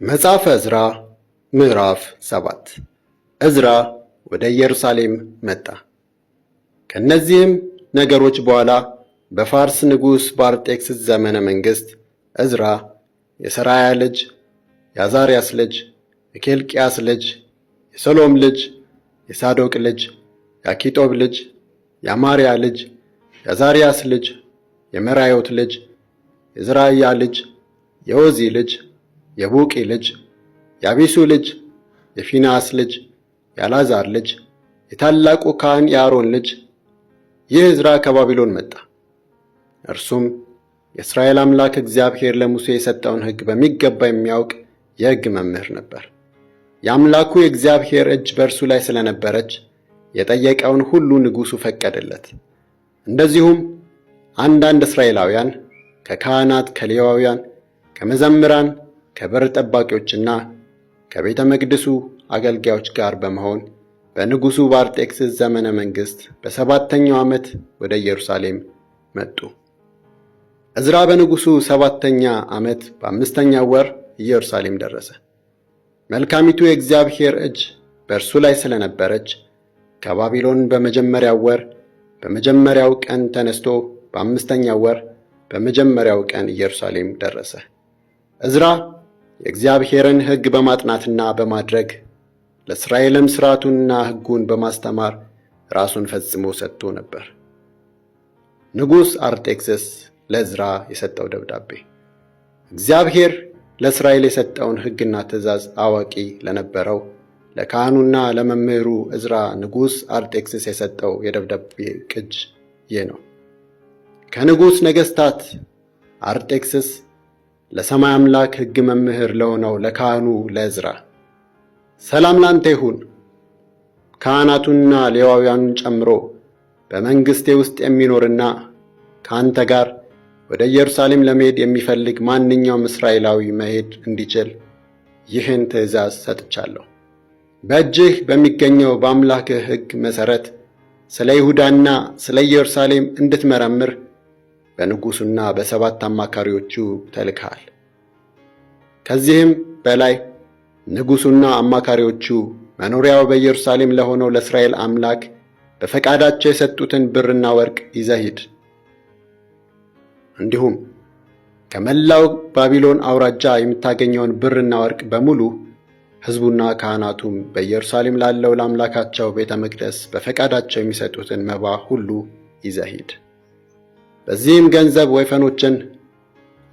መጽሐፈ ዕዝራ ምዕራፍ 7 ዕዝራ ወደ ኢየሩሳሌም መጣ። ከእነዚህም ነገሮች በኋላ በፋርስ ንጉሥ በአርጤክስስ ዘመነ መንግሥት ዕዝራ የሠራያ ልጅ፣ የዓዛርያስ ልጅ፣ የኬልቅያስ ልጅ፣ የሰሎም ልጅ፣ የሳዶቅ ልጅ፣ የአኪጦብ ልጅ፣ የአማርያ ልጅ፣ የዓዛርያስ ልጅ፣ የመራዮት ልጅ፣ የዝራያ ልጅ፣ የኦዚ ልጅ፣ የቡቂ ልጅ፣ የአቢሱ ልጅ፣ የፊንሐስ ልጅ፣ የአልዓዛር ልጅ፣ የታላቁ ካህን የአሮን ልጅ ይህ ዕዝራ ከባቢሎን መጣ። እርሱም የእስራኤል አምላክ እግዚአብሔር ለሙሴ የሰጠውን ሕግ በሚገባ የሚያውቅ የሕግ መምህር ነበር። የአምላኩ የእግዚአብሔር እጅ በእርሱ ላይ ስለነበረች የጠየቀውን ሁሉ ንጉሡ ፈቀደለት። እንደዚሁም አንዳንድ እስራኤላውያን ከካህናት፣ ከሌዋውያን፣ ከመዘምራን፣ ከበር ጠባቂዎችና ከቤተ መቅደሱ አገልጋዮች ጋር በመሆን በንጉሡ በአርጤክስስ ዘመነ መንግሥት በሰባተኛው ዓመት ወደ ኢየሩሳሌም መጡ። ዕዝራ በንጉሡ ሰባተኛ ዓመት በአምስተኛው ወር ኢየሩሳሌም ደረሰ። መልካሚቱ የእግዚአብሔር እጅ በእርሱ ላይ ስለነበረች ከባቢሎን በመጀመሪያው ወር በመጀመሪያው ቀን ተነስቶ በአምስተኛው ወር በመጀመሪያው ቀን ኢየሩሳሌም ደረሰ። ዕዝራ የእግዚአብሔርን ሕግ በማጥናትና በማድረግ ለእስራኤልም ሥርዓቱንና ሕጉን በማስተማር ራሱን ፈጽሞ ሰጥቶ ነበር። ንጉሥ አርጤክስስ ለዕዝራ የሰጠው ደብዳቤ። እግዚአብሔር ለእስራኤል የሰጠውን ሕግና ትእዛዝ አዋቂ ለነበረው ለካህኑና ለመምህሩ ዕዝራ ንጉሥ አርጤክስስ የሰጠው የደብዳቤ ቅጅ ይህ ነው። ከንጉሥ ነገሥታት አርጤክስስ ለሰማይ አምላክ ሕግ መምህር ለሆነው ለካህኑ ለዕዝራ ሰላም ላንተ ይሁን። ካህናቱንና ሌዋውያኑን ጨምሮ በመንግሥቴ ውስጥ የሚኖርና ከአንተ ጋር ወደ ኢየሩሳሌም ለመሄድ የሚፈልግ ማንኛውም እስራኤላዊ መሄድ እንዲችል ይህን ትእዛዝ ሰጥቻለሁ። በእጅህ በሚገኘው በአምላክህ ሕግ መሠረት ስለ ይሁዳና ስለ ኢየሩሳሌም እንድትመረምር በንጉሡና በሰባት አማካሪዎቹ ተልከሃል። ከዚህም በላይ ንጉሡና አማካሪዎቹ መኖሪያው በኢየሩሳሌም ለሆነው ለእስራኤል አምላክ በፈቃዳቸው የሰጡትን ብርና ወርቅ ይዘህ ሂድ። እንዲሁም ከመላው ባቢሎን አውራጃ የምታገኘውን ብርና ወርቅ በሙሉ ሕዝቡና ካህናቱም በኢየሩሳሌም ላለው ለአምላካቸው ቤተ መቅደስ በፈቃዳቸው የሚሰጡትን መባ ሁሉ ይዘህ ሂድ። በዚህም ገንዘብ ወይፈኖችን፣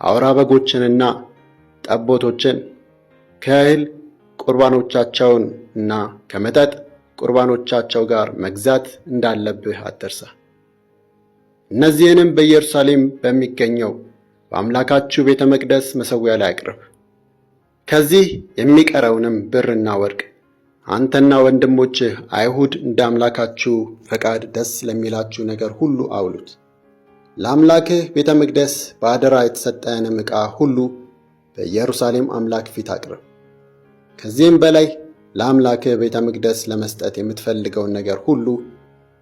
አውራ በጎችንና ጠቦቶችን ከእህል ቁርባኖቻቸውን እና ከመጠጥ ቁርባኖቻቸው ጋር መግዛት እንዳለብህ አትርሳ። እነዚህንም በኢየሩሳሌም በሚገኘው በአምላካችሁ ቤተ መቅደስ መሠዊያ ላይ አቅርብ። ከዚህ የሚቀረውንም ብርና ወርቅ አንተና ወንድሞችህ አይሁድ እንደ አምላካችሁ ፈቃድ ደስ ለሚላችሁ ነገር ሁሉ አውሉት። ለአምላክህ ቤተ መቅደስ በአደራ የተሰጠህንም ዕቃ ሁሉ በኢየሩሳሌም አምላክ ፊት አቅርብ። ከዚህም በላይ ለአምላክህ ቤተ መቅደስ ለመስጠት የምትፈልገውን ነገር ሁሉ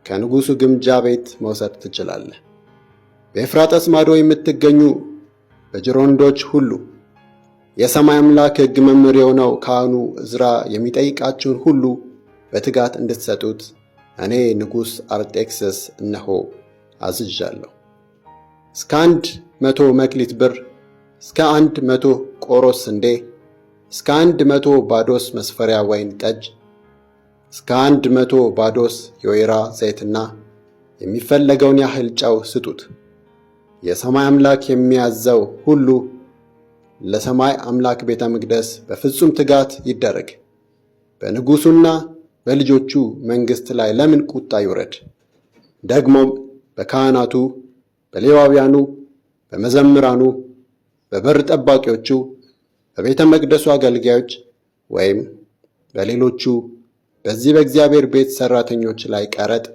ከንጉሡ ግምጃ ቤት መውሰድ ትችላለህ። በኤፍራጥስ ማዶ የምትገኙ በጅሮንዶች ሁሉ የሰማይ አምላክ ሕግ መምህር የሆነው ካህኑ ዕዝራ የሚጠይቃችሁን ሁሉ በትጋት እንድትሰጡት እኔ ንጉሥ አርጤክስስ እነሆ አዝዣለሁ። እስከ 100 መክሊት ብር፣ እስከ 100 ቆሮስ ስንዴ፣ እስከ 100 ባዶስ መስፈሪያ ወይን ጠጅ፣ እስከ 100 ባዶስ የወይራ ዘይትና የሚፈለገውን ያህል ጨው ስጡት። የሰማይ አምላክ የሚያዘው ሁሉ ለሰማይ አምላክ ቤተ መቅደስ በፍጹም ትጋት ይደረግ። በንጉሡና በልጆቹ መንግሥት ላይ ለምን ቁጣ ይውረድ? ደግሞም በካህናቱ፣ በሌዋውያኑ፣ በመዘምራኑ፣ በበር ጠባቂዎቹ፣ በቤተ መቅደሱ አገልጋዮች ወይም በሌሎቹ በዚህ በእግዚአብሔር ቤት ሠራተኞች ላይ ቀረጥ፣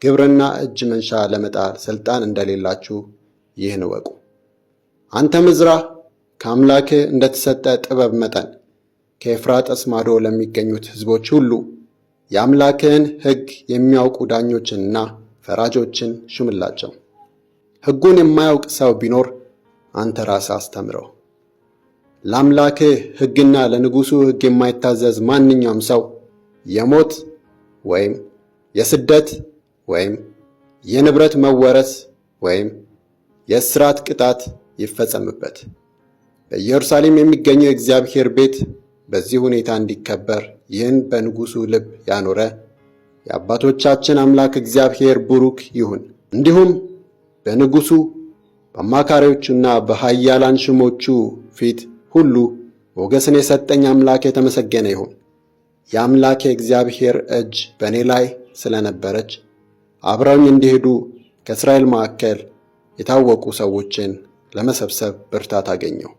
ግብርና እጅ መንሻ ለመጣል ሥልጣን እንደሌላችሁ ይህን እወቁ። አንተም ዕዝራ ከአምላክህ እንደተሰጠ ጥበብ መጠን ከኤፍራጥስ ማዶ ለሚገኙት ሕዝቦች ሁሉ የአምላክህን ሕግ የሚያውቁ ዳኞችንና ፈራጆችን ሹምላቸው። ሕጉን የማያውቅ ሰው ቢኖር አንተ ራስህ አስተምረው። ለአምላክህ ሕግና ለንጉሡ ሕግ የማይታዘዝ ማንኛውም ሰው የሞት ወይም የስደት ወይም የንብረት መወረስ ወይም የእስራት ቅጣት ይፈጸምበት። በኢየሩሳሌም የሚገኘው የእግዚአብሔር ቤት በዚህ ሁኔታ እንዲከበር ይህን በንጉሡ ልብ ያኖረ የአባቶቻችን አምላክ እግዚአብሔር ቡሩክ ይሁን። እንዲሁም በንጉሡ በአማካሪዎቹና በኃያላን ሹሞቹ ፊት ሁሉ ሞገስን የሰጠኝ አምላክ የተመሰገነ ይሁን። የአምላክ የእግዚአብሔር እጅ በእኔ ላይ ስለነበረች አብረውኝ እንዲሄዱ ከእስራኤል መካከል የታወቁ ሰዎችን ለመሰብሰብ ብርታት አገኘው።